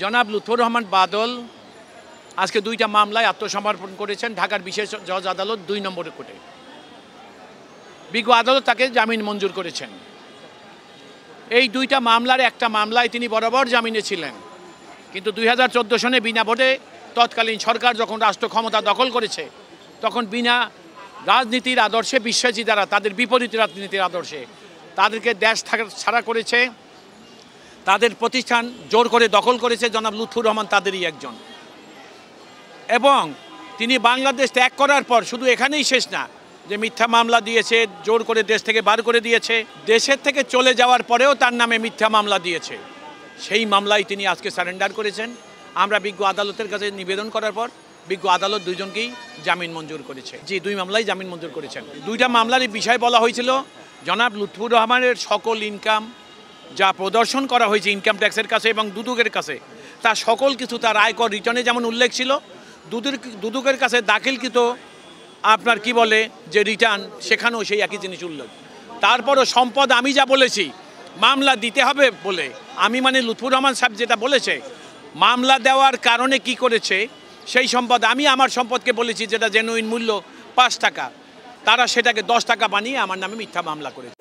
জনাব লুৎফর রহমান বাদল আজকে দুইটা মামলায় আত্মসমর্পণ করেছেন ঢাকার বিশেষ জজ আদালত ২ নম্বরের কোর্টে। বিজ্ঞ আদালত তাকে জামিন মঞ্জুর করেছেন। এই দুইটা মামলার একটা মামলায় তিনি বরাবর জামিনে ছিলেন, কিন্তু ২০১৪ সনে বিনা ভোটে তৎকালীন সরকার যখন রাষ্ট্র ক্ষমতা দখল করেছে তখন বিনা রাজনীতির আদর্শে বিশ্বাসী যারা তাদের বিপরীত রাজনীতির আদর্শে তাদেরকে দেশ ছাড়া করেছে, তাদের প্রতিষ্ঠান জোর করে দখল করেছে। জনাব লুৎফর রহমান তাদেরই একজন, এবং তিনি বাংলাদেশ ত্যাগ করার পর শুধু এখানেই শেষ না, যে মিথ্যা মামলা দিয়েছে, জোর করে দেশ থেকে বার করে দিয়েছে, দেশের থেকে চলে যাওয়ার পরেও তার নামে মিথ্যা মামলা দিয়েছে। সেই মামলায় তিনি আজকে সারেন্ডার করেছেন। আমরা বিজ্ঞ আদালতের কাছে নিবেদন করার পর বিজ্ঞ আদালত দুইজনকেই জামিন মঞ্জুর করেছে। জি, 2 মামলায় জামিন মঞ্জুর করেছেন। 2টা মামলারই বিষয় বলা হয়েছিল জনাব লুৎফর রহমানের সকল ইনকাম যা প্রদর্শন করা হয়েছে ইনকাম ট্যাক্সের কাছে এবং দুদকের কাছে, তা সকল কিছু তার আয়কর রিটার্নে যেমন উল্লেখ ছিল, দুদকের কাছে দাখিলকৃত আপনার কি বলে যে রিটার্ন, সেখানেও সেই একই জিনিস উল্লেখ। তারপরও সম্পদ আমি যা বলেছি মামলা দিতে হবে বলে, আমি মানে লুৎফর রহমান সাহেব যেটা বলেছে মামলা দেওয়ার কারণে কি করেছে, সেই সম্পদ আমি আমার সম্পদকে বলেছি যেটা জেনুইন মূল্য 5 টাকা, তারা সেটাকে 10 টাকা বানিয়ে আমার নামে মিথ্যা মামলা করেছে।